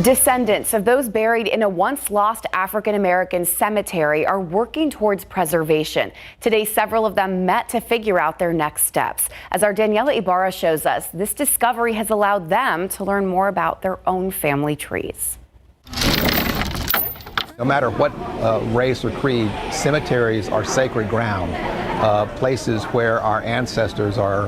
Descendants of those buried in a once lost African-American cemetery are working towards preservation. Today, several of them met to figure out their next steps. As our Daniela Ibarra shows us, this discovery has allowed them to learn more about their own family trees. No matter what race or creed, cemeteries are sacred ground, places where our ancestors are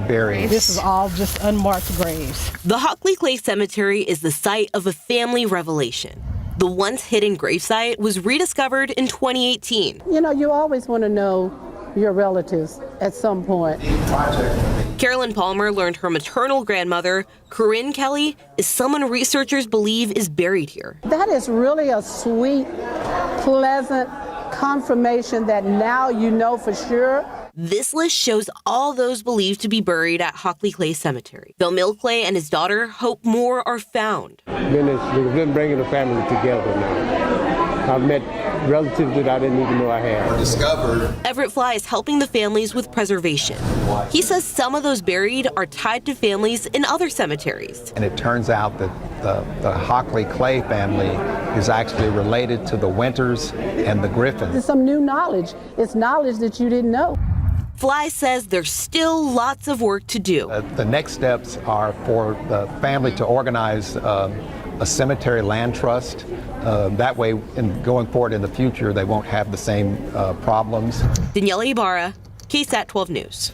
buried. This is all just unmarked graves. The Hockley Clay Cemetery is the site of a family revelation. The once hidden gravesite was rediscovered in 2018. You know, you always want to know your relatives at some point. Carolyn Palmer learned her maternal grandmother, Corinne Kelly, is someone researchers believe is buried here. That is really a sweet, pleasant confirmation that now you know for sure. This list shows all those believed to be buried at Hockley Clay Cemetery. Bill Milclay and his daughter hope more are found. We've been bringing the family together now. I've met relatives that I didn't even know I had. Discovered. Everett Fly is helping the families with preservation. He says some of those buried are tied to families in other cemeteries. And it turns out that the Hockley Clay family is actually related to the Winters and the Griffins. It's some new knowledge. It's knowledge that you didn't know. Fly says there's still lots of work to do. The next steps are for the family to organize a cemetery land trust. That way, going forward in the future, they won't have the same problems. Daniela Ibarra, KSAT 12 News.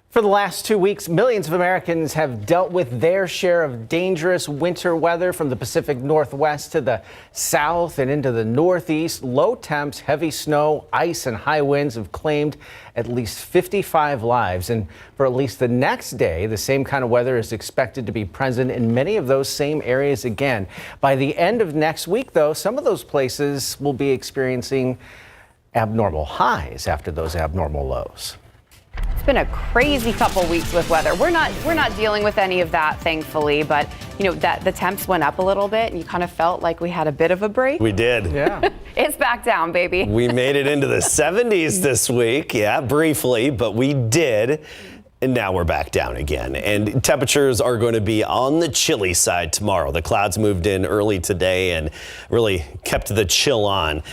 For the last 2 weeks, millions of Americans have dealt with their share of dangerous winter weather from the Pacific Northwest to the south and into the Northeast. Low temps, heavy snow, ice, and high winds have claimed at least 55 lives. And for at least the next day, the same kind of weather is expected to be present in many of those same areas again. By the end of next week, though, some of those places will be experiencing abnormal highs after those abnormal lows. It's been a crazy couple weeks with weather. We're not dealing with any of that, thankfully, but you know that the temps went up a little bit and you kind of felt like we had a bit of a break. We did. Yeah. It's back down, baby. We made it into the 70s this week. Yeah, briefly, but we did. And now we're back down again. And temperatures are going to be on the chilly side tomorrow. The clouds moved in early today and really kept the chill on.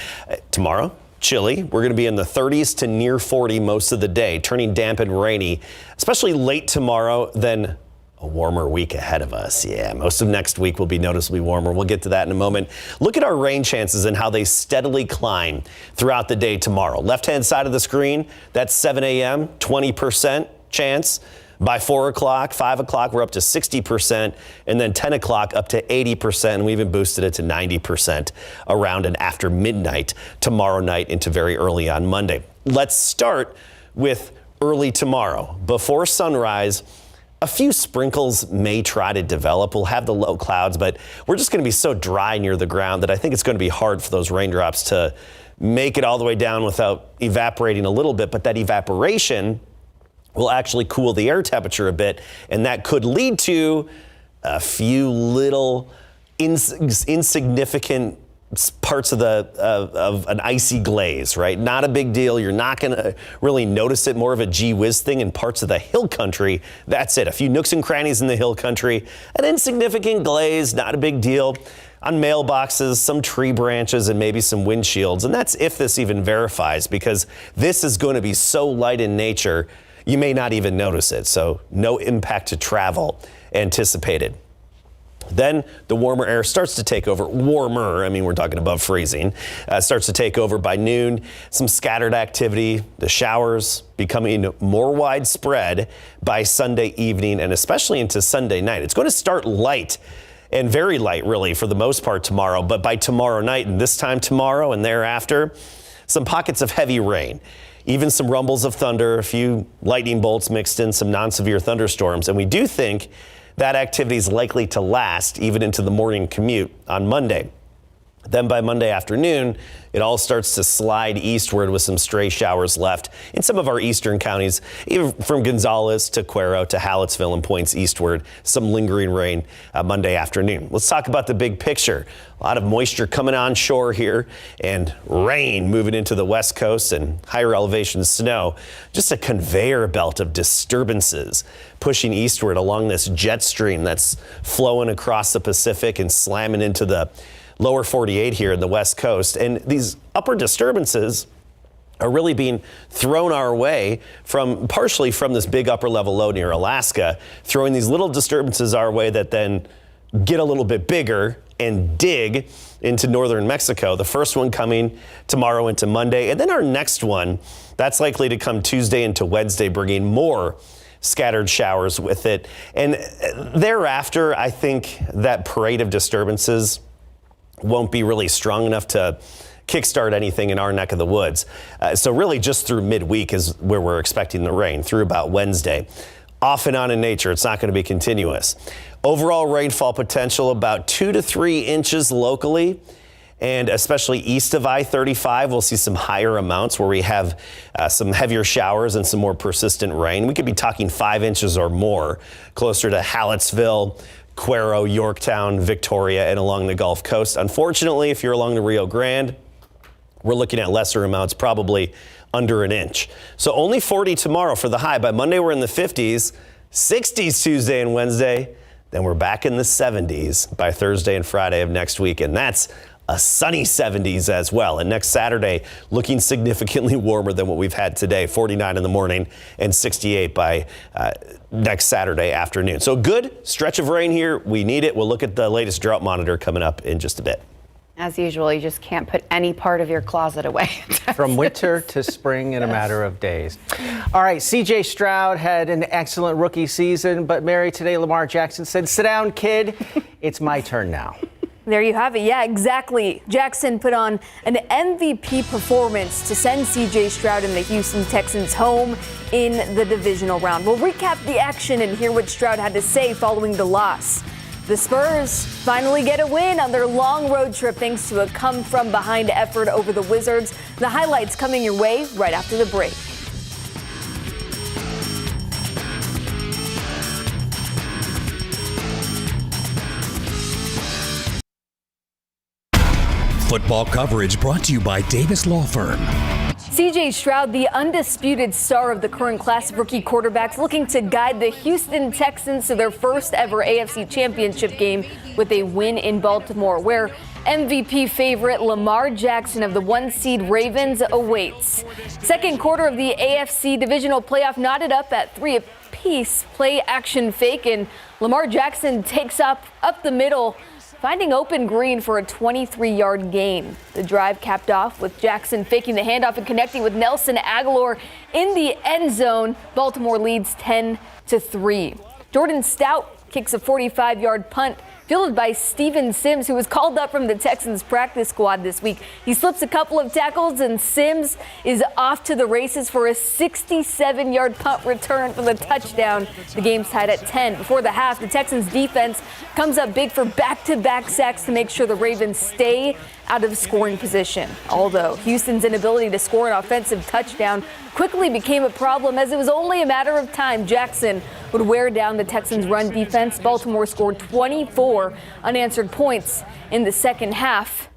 Tomorrow, chilly. We're going to be in the 30s to near 40 most of the day, turning damp and rainy, especially late tomorrow, then a warmer week ahead of us. Yeah, most of next week will be noticeably warmer. We'll get to that in a moment. Look at our rain chances and how they steadily climb throughout the day tomorrow. Left-hand side of the screen, that's 7 a.m., 20% chance. By 4 o'clock, 5 o'clock, we're up to 60%, and then 10 o'clock up to 80%, and we even boosted it to 90% around and after midnight tomorrow night into very early on Monday. Let's start with early tomorrow. Before sunrise, a few sprinkles may try to develop. We'll have the low clouds, but we're just going to be so dry near the ground that I think it's going to be hard for those raindrops to make it all the way down without evaporating a little bit, but that evaporation will actually cool the air temperature a bit, and that could lead to a few little insignificant parts of an icy glaze, right? Not a big deal. You're not going to really notice it. More of a gee whiz thing in parts of the hill country. That's it. A few nooks and crannies in the hill country. An insignificant glaze, not a big deal. On mailboxes, some tree branches, and maybe some windshields. And that's if this even verifies, because this is going to be so light in nature, you may not even notice it. So no impact to travel anticipated. Then the warmer air starts to take over. Warmer, I mean, we're talking above freezing. Starts to take over by noon. Some scattered activity. The showers becoming more widespread by Sunday evening and especially into Sunday night. It's going to start light and very light, really, for the most part tomorrow. But by tomorrow night and this time tomorrow and thereafter, some pockets of heavy rain. Even some rumbles of thunder, a few lightning bolts mixed in, some non-severe thunderstorms. And we do think that activity is likely to last even into the morning commute on Monday. Then by Monday afternoon, it all starts to slide eastward with some stray showers left in some of our eastern counties, even from Gonzales to Cuero to Hallettsville and points eastward. Some lingering rain Monday afternoon. Let's talk about the big picture. A lot of moisture coming on shore here and rain moving into the west coast and higher elevation snow. Just a conveyor belt of disturbances pushing eastward along this jet stream that's flowing across the Pacific and slamming into the lower 48 here in the west coast. And these upper disturbances are really being thrown our way partially from this big upper level low near Alaska, throwing these little disturbances our way that then get a little bit bigger and dig into northern Mexico. The first one coming tomorrow into Monday, and then our next one that's likely to come Tuesday into Wednesday, bringing more scattered showers with it. And thereafter, I think that parade of disturbances won't be really strong enough to kickstart anything in our neck of the woods. So really just through midweek is where we're expecting the rain, through about Wednesday. Off and on in nature, it's not going to be continuous. Overall rainfall potential about 2 to 3 inches locally, and especially east of I-35, we'll see some higher amounts where we have some heavier showers and some more persistent rain. We could be talking 5 inches or more closer to Hallettsville, Cuero, Yorktown, Victoria, and along the Gulf Coast. Unfortunately, if you're along the Rio Grande, we're looking at lesser amounts, probably under an inch. So only 40 tomorrow for the high. By Monday, we're in the 50s, 60s Tuesday and Wednesday. Then we're back in the 70s by Thursday and Friday of next week. And that's a sunny 70s as well. And next Saturday, looking significantly warmer than what we've had today, 49 in the morning and 68 by next Saturday afternoon. So good stretch of rain here. We need it. We'll look at the latest drought monitor coming up in just a bit. As usual, you just can't put any part of your closet away. From winter to spring in a matter of days. All right, C.J. Stroud had an excellent rookie season, but Mary, today Lamar Jackson said, "Sit down, kid. It's my turn now." There you have it. Yeah, exactly. Jackson put on an MVP performance to send C.J. Stroud and the Houston Texans home in the divisional round. We'll recap the action and hear what Stroud had to say following the loss. The Spurs finally get a win on their long road trip thanks to a come-from-behind effort over the Wizards. The highlights coming your way right after the break. Football coverage brought to you by Davis Law Firm. C.J. Stroud, the undisputed star of the current class of rookie quarterbacks, looking to guide the Houston Texans to their first ever AFC Championship game with a win in Baltimore, where MVP favorite Lamar Jackson of the 1-seed Ravens awaits. Second quarter of the AFC divisional playoff knotted up at 3 apiece. Play action fake, and Lamar Jackson takes up the middle, finding open green for a 23-yard gain. The drive capped off with Jackson faking the handoff and connecting with Nelson Aguilar in the end zone. Baltimore leads 10-3. Jordan Stout kicks a 45-yard punt fielded by Steven Sims, who was called up from the Texans practice squad this week. He slips a couple of tackles, and Sims is off to the races for a 67-yard punt return for the touchdown. The game's tied at 10. Before the half, the Texans defense comes up big for back-to-back sacks to make sure the Ravens stay out of scoring position. Although Houston's inability to score an offensive touchdown quickly became a problem, as it was only a matter of time Jackson would wear down the Texans' run defense. Baltimore scored 24 unanswered points in the second half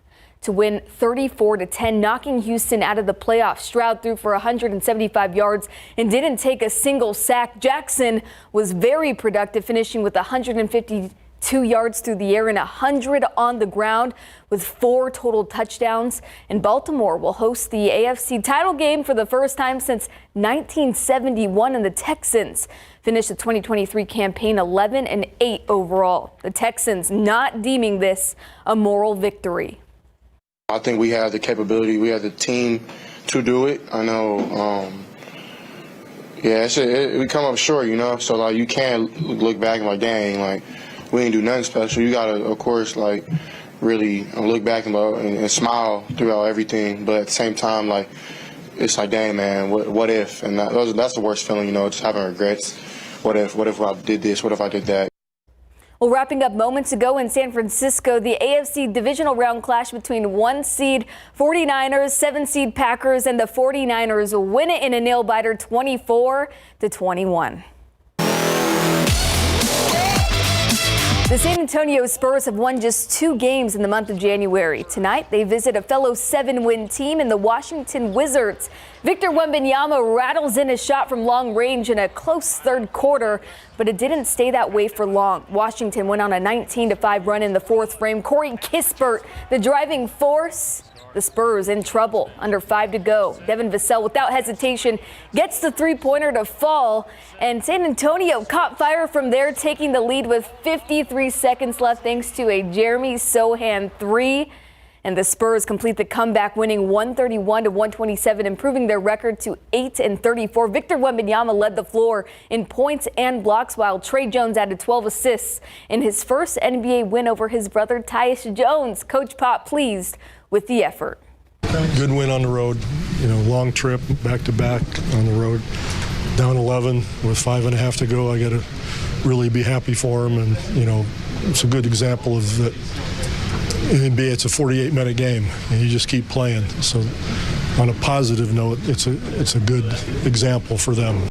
to win 34-10, knocking Houston out of the playoffs. Stroud threw for 175 yards and didn't take a single sack. Jackson was very productive, finishing with 152 yards through the air and 100 on the ground with 4 total touchdowns. And Baltimore will host the AFC title game for the first time since 1971, and the Texans finished the 2023 campaign 11-8 overall. The Texans not deeming this a moral victory. I think we have the capability, we have the team to do it. I know, we come up short, you know, so like you can't look back and like, dang, like we ain't do nothing special. You gotta, of course, like really look back and smile throughout everything, but at the same time, like it's like, dang, man, what if? And that's the worst feeling, you know, just having regrets. What if I did this? What if I did that? Well, wrapping up moments ago in San Francisco, the AFC divisional round clash between 1 seed 49ers, 7 seed Packers, and the 49ers win it in a nail-biter 24-21. The San Antonio Spurs have won just 2 games in the month of January. Tonight, they visit a fellow 7-win team in the Washington Wizards. Victor Wembanyama rattles in a shot from long range in a close third quarter, but it didn't stay that way for long. Washington went on a 19-5 run in the fourth frame. Corey Kispert, the driving force. The Spurs in trouble, under 5 to go. Devin Vassell, without hesitation, gets the three-pointer to fall, and San Antonio caught fire from there, taking the lead with 53 seconds left thanks to a Jeremy Sohan 3. And the Spurs complete the comeback, winning 131-127, improving their record to 8-34. Victor Wembanyama led the floor in points and blocks, while Trey Jones added 12 assists in his first NBA win over his brother Tyus Jones. Coach Pop pleased with the effort. Good win on the road, long trip, back-to-back on the road. Down 11 with 5.5 to go. I got to really be happy for him, and it's a good example of that. In NBA, it's a 48-minute game, and you just keep playing. So, on a positive note, it's a good example for them.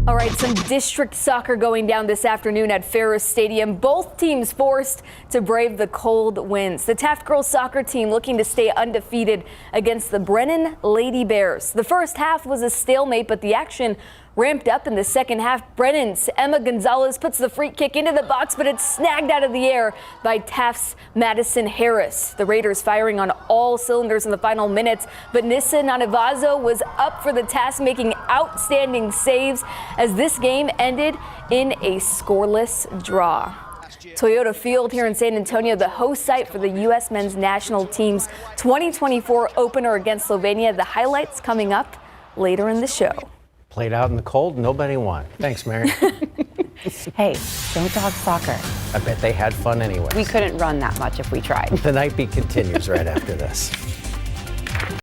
All right, some district soccer going down this afternoon at Ferris Stadium. Both teams forced to brave the cold winds. The Taft girls soccer team looking to stay undefeated against the Brennan Lady Bears. The first half was a stalemate, but the action ramped up in the second half. Brennan's Emma Gonzalez puts the free kick into the box, but it's snagged out of the air by Taft's Madison Harris. The Raiders firing on all cylinders in the final minutes, but Nissa Nanivazo was up for the task, making outstanding saves as this game ended in a scoreless draw. Toyota Field here in San Antonio, the host site for the U.S. men's national team's 2024 opener against Slovenia. The highlights coming up later in the show. Played out in the cold, nobody won. Thanks, Mary. Hey, don't talk soccer. I bet they had fun anyway. We couldn't run that much if we tried. The Nightbeat continues right after this.